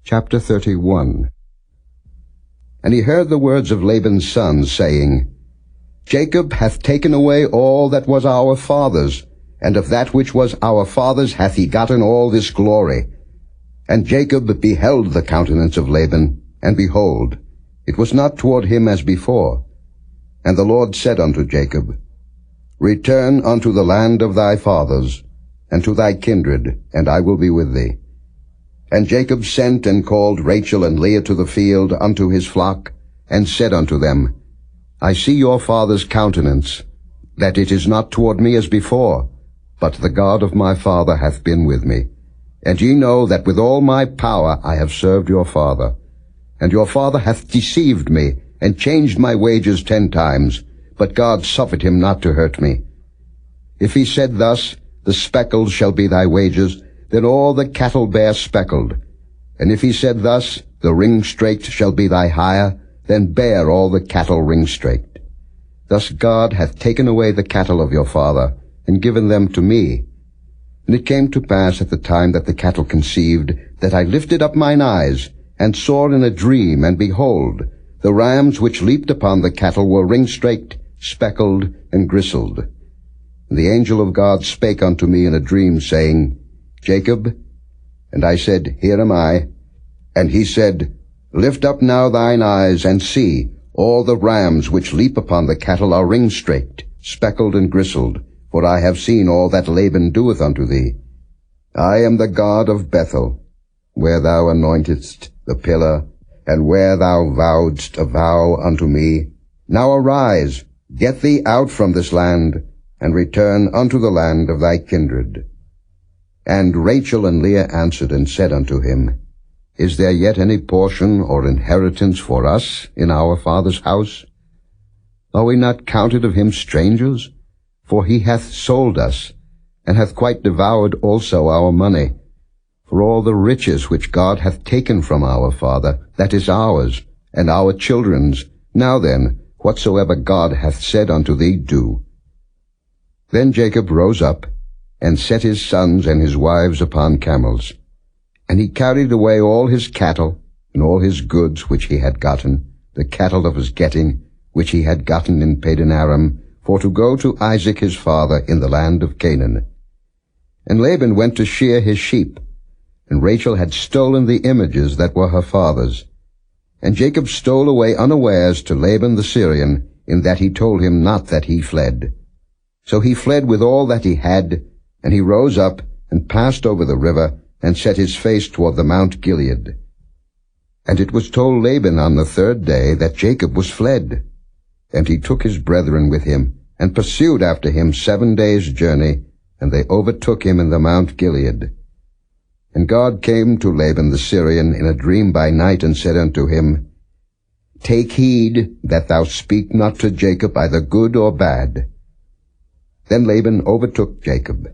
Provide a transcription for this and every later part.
Chapter 31. And he heard the words of Laban's sons, saying, Jacob hath taken away all that was our father's, and of that which was our father's hath he gotten all this glory. And Jacob beheld the countenance of Laban, and behold, it was not toward him as before. And the Lord said unto Jacob, Return unto the land of thy fathers, and to thy kindred, and I will be with thee. And Jacob sent and called Rachel and Leah to the field unto his flock, and said unto them, I see your father's countenance, that it is not toward me as before, but the God of my father hath been with me. And ye know that with all my power I have served your father. And your father hath deceived me, and changed my wages 10 times, but God suffered him not to hurt me. If he said thus, The speckled shall be thy wages, then all the cattle bear speckled. And if he said thus, The ringstraked shall be thy hire, then bear all the cattle ringstraked. Thus God hath taken away the cattle of your father, and given them to me. And it came to pass at the time that the cattle conceived, that I lifted up mine eyes, and saw in a dream, and behold, the rams which leaped upon the cattle were ringstraked, speckled, and gristled. And the angel of God spake unto me in a dream, saying, Jacob. And I said, Here am I. And he said, Lift up now thine eyes, and see, all the rams which leap upon the cattle are ringstraked, speckled, and gristled, for I have seen all that Laban doeth unto thee. I am the God of Bethel, where thou anointedst the pillar, and where thou vowedst a vow unto me. Now arise, get thee out from this land, and return unto the land of thy kindred. And Rachel and Leah answered and said unto him, Is there yet any portion or inheritance for us in our father's house? Are we not counted of him strangers? For he hath sold us, and hath quite devoured also our money. For all the riches which God hath taken from our father, that is ours, and our children's. Now then, whatsoever God hath said unto thee, do. Then Jacob rose up, and set his sons and his wives upon camels. And he carried away all his cattle, and all his goods which he had gotten, the cattle of his getting, which he had gotten in Padan-aram, for to go to Isaac his father in the land of Canaan. And Laban went to shear his sheep, and Rachel had stolen the images that were her father's. And Jacob stole away unawares to Laban the Syrian, in that he told him not that he fled. So he fled with all that he had, and he rose up, and passed over the river, and set his face toward the Mount Gilead. And it was told Laban on the 3rd day that Jacob was fled. And he took his brethren with him, and pursued after him 7 days' journey, and they overtook him in the Mount Gilead. And God came to Laban the Syrian in a dream by night, and said unto him, Take heed that thou speak not to Jacob either good or bad. Then Laban overtook Jacob.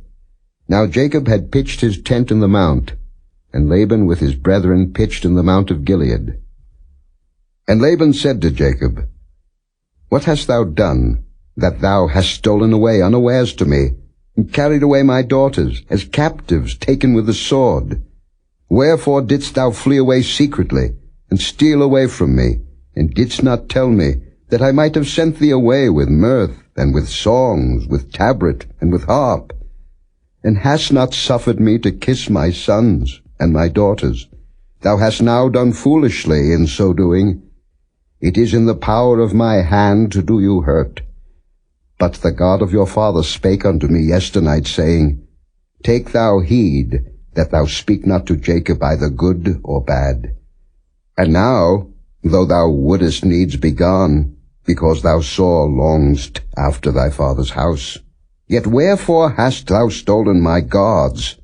Now Jacob had pitched his tent in the mount, and Laban with his brethren pitched in the Mount of Gilead. And Laban said to Jacob, What hast thou done, that thou hast stolen away unawares to me, and carried away my daughters, as captives taken with the sword? Wherefore didst thou flee away secretly, and steal away from me, and didst not tell me, that I might have sent thee away with mirth, and with songs, with tabret, and with harp? And hast not suffered me to kiss my sons and my daughters? Thou hast now done foolishly in so doing. It is in the power of my hand to do you hurt. But the God of your father spake unto me yesternight, saying, Take thou heed that thou speak not to Jacob either good or bad. And now, though thou wouldest needs be gone, because thou sore longest after thy father's house, yet wherefore hast thou stolen my gods?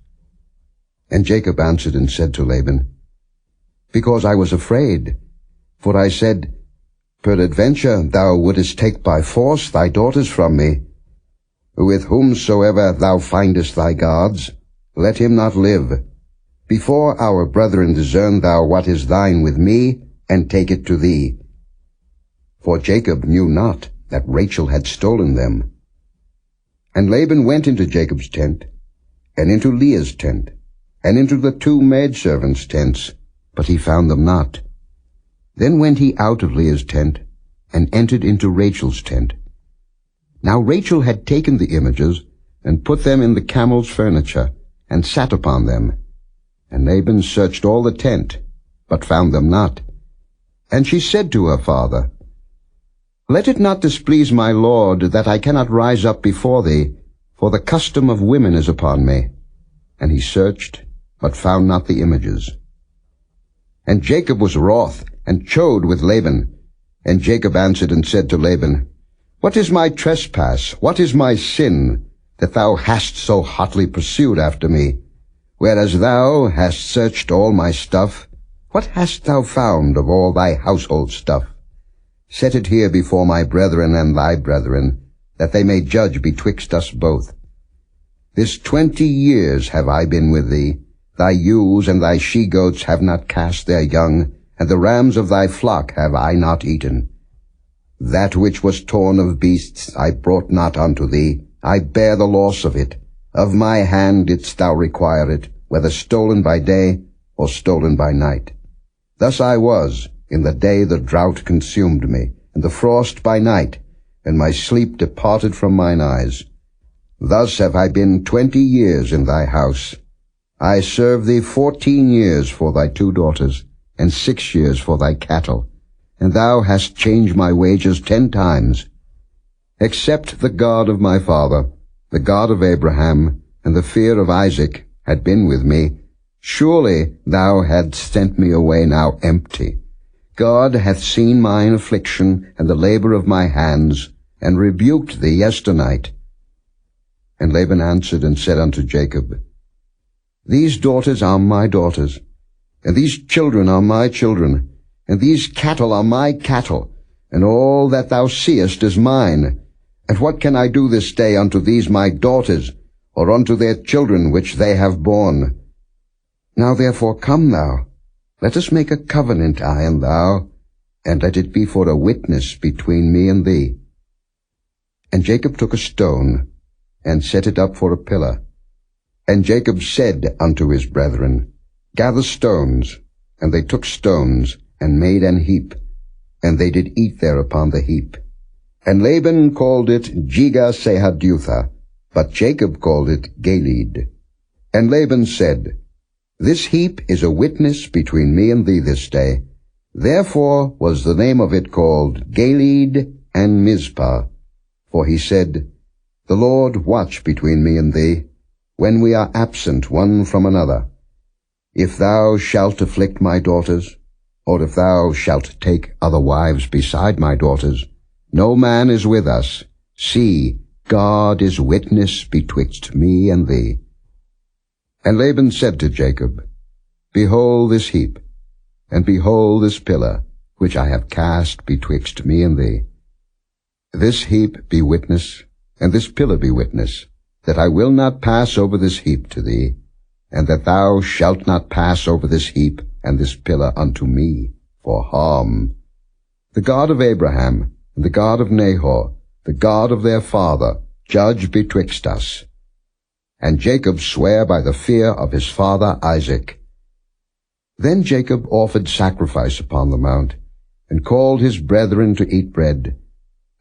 And Jacob answered and said to Laban, Because I was afraid, for I said, Peradventure thou wouldest take by force thy daughters from me. With whomsoever thou findest thy gods, let him not live. Before our brethren discern thou what is thine with me, and take it to thee. For Jacob knew not that Rachel had stolen them. And Laban went into Jacob's tent, and into Leah's tent, and into the 2 maidservants' tents, but he found them not. Then went he out of Leah's tent, and entered into Rachel's tent. Now Rachel had taken the images, and put them in the camel's furniture, and sat upon them. And Laban searched all the tent, but found them not. And she said to her father, Let it not displease my lord, that I cannot rise up before thee, for the custom of women is upon me. And he searched, but found not the images. And Jacob was wroth, and chode with Laban. And Jacob answered and said to Laban, What is my trespass, what is my sin, that thou hast so hotly pursued after me? Whereas thou hast searched all my stuff, what hast thou found of all thy household stuff? Set it here before my brethren and thy brethren, that they may judge betwixt us both. This 20 years have I been with thee. Thy ewes and thy she-goats have not cast their young, and the rams of thy flock have I not eaten. That which was torn of beasts I brought not unto thee. I bear the loss of it. Of my hand didst thou require it, whether stolen by day or stolen by night. Thus I was, in the day the drought consumed me, and the frost by night, and my sleep departed from mine eyes. Thus have I been 20 years in thy house. I served thee 14 years for thy 2 daughters, and 6 years for thy cattle, and thou hast changed my wages 10 times. Except the God of my father, the God of Abraham, and the fear of Isaac had been with me, surely thou hadst sent me away now empty. God hath seen mine affliction and the labor of my hands, and rebuked thee yesternight. And Laban answered and said unto Jacob, These daughters are my daughters, and these children are my children, and these cattle are my cattle, and all that thou seest is mine. And what can I do this day unto these my daughters, or unto their children which they have borne? Now therefore come thou, let us make a covenant, I and thou, and let it be for a witness between me and thee. And Jacob took a stone, and set it up for a pillar. And Jacob said unto his brethren, Gather stones. And they took stones, and made an heap, and they did eat there upon the heap. And Laban called it Jegar-sahadutha, but Jacob called it Gilead. And Laban said, This heap is a witness between me and thee this day. Therefore was the name of it called Gilead and Mizpah. For he said, The Lord watch between me and thee, when we are absent one from another. If thou shalt afflict my daughters, or if thou shalt take other wives beside my daughters, no man is with us. See, God is witness betwixt me and thee. And Laban said to Jacob, Behold this heap, and behold this pillar, which I have cast betwixt me and thee. This heap be witness, and this pillar be witness, that I will not pass over this heap to thee, and that thou shalt not pass over this heap and this pillar unto me for harm. The God of Abraham, and the God of Nahor, the God of their father, judge betwixt us. And Jacob sware by the fear of his father Isaac. Then Jacob offered sacrifice upon the mount, and called his brethren to eat bread.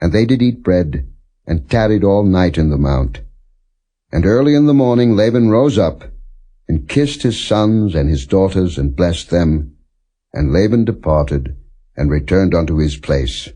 And they did eat bread, and tarried all night in the mount. And early in the morning Laban rose up, and kissed his sons and his daughters, and blessed them. And Laban departed, and returned unto his place.